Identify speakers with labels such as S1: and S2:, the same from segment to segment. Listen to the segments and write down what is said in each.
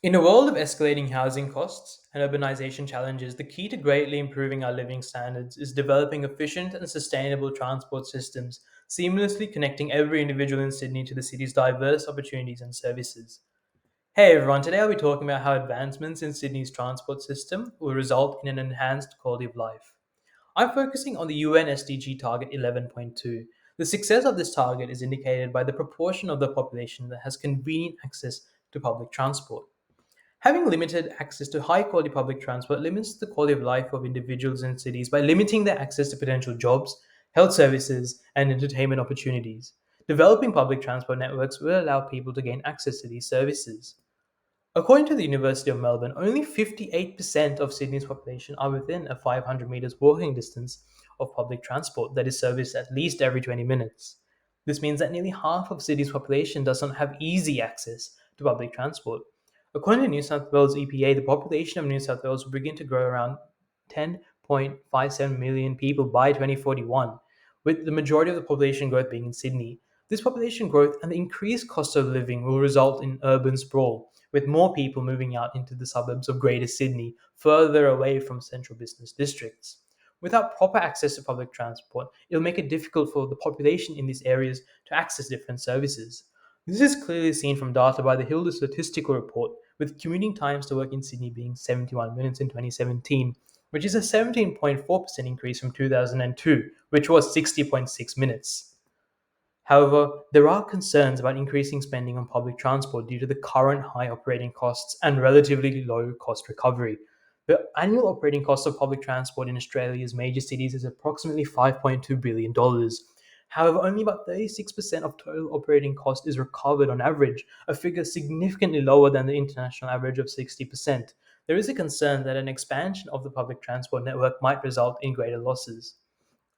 S1: In a world of escalating housing costs and urbanization challenges, the key to greatly improving our living standards is developing efficient and sustainable transport systems, seamlessly connecting every individual in Sydney to the city's diverse opportunities and services. Hey everyone, today I'll be talking about how advancements in Sydney's transport system will result in an enhanced quality of life. I'm focusing on the UN SDG target 11.2. The success of this target is indicated by the proportion of the population that has convenient access to public transport. Having limited access to high quality public transport limits the quality of life of individuals in cities by limiting their access to potential jobs, health services, and entertainment opportunities. Developing public transport networks will allow people to gain access to these services. According to the University of Melbourne, only 58% of Sydney's population are within a 500 metres walking distance of public transport that is serviced at least every 20 minutes. This means that nearly half of Sydney's population does not have easy access to public transport. According to New South Wales EPA, the population of New South Wales will begin to grow around 10.57 million people by 2041, with the majority of the population growth being in Sydney. This population growth and the increased cost of living will result in urban sprawl, with more people moving out into the suburbs of Greater Sydney, further away from central business districts. Without proper access to public transport, it'll make it difficult for the population in these areas to access different services. This is clearly seen from data by the Hilda Statistical Report, with commuting times to work in Sydney being 71 minutes in 2017, which is a 17.4% increase from 2002, which was 60.6 minutes. However, there are concerns about increasing spending on public transport due to the current high operating costs and relatively low cost recovery. The annual operating cost of public transport in Australia's major cities is approximately $5.2 billion. However, only about 36% of total operating cost is recovered on average, a figure significantly lower than the international average of 60%. There is a concern that an expansion of the public transport network might result in greater losses.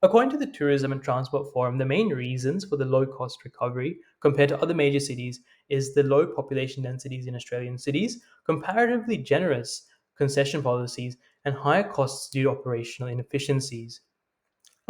S1: According to the Tourism and Transport Forum, the main reasons for the low cost recovery compared to other major cities is the low population densities in Australian cities, comparatively generous concession policies, and higher costs due to operational inefficiencies.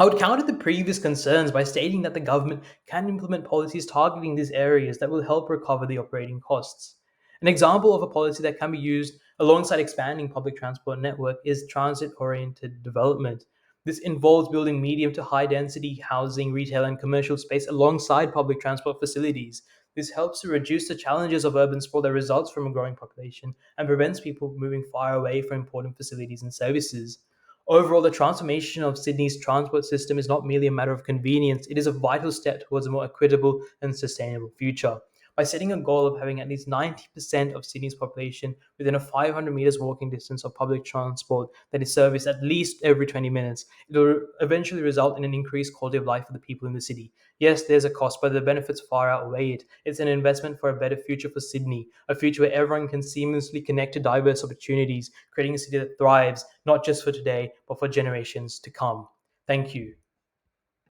S1: I would counter the previous concerns by stating that the government can implement policies targeting these areas that will help recover the operating costs. An example of a policy that can be used alongside expanding public transport network is transit-oriented development. This involves building medium to high density housing, retail, and commercial space alongside public transport facilities. This helps to reduce the challenges of urban sprawl that results from a growing population and prevents people moving far away from important facilities and services. Overall, the transformation of Sydney's transport system is not merely a matter of convenience, it is a vital step towards a more equitable and sustainable future. By setting a goal of having at least 90% of Sydney's population within a 500 meters walking distance of public transport that is serviced at least every 20 minutes, it will eventually result in an increased quality of life for the people in the city. Yes, there's a cost, but the benefits far outweigh it. It's an investment for a better future for Sydney, a future where everyone can seamlessly connect to diverse opportunities, creating a city that thrives not just for today, but for generations to come. Thank you.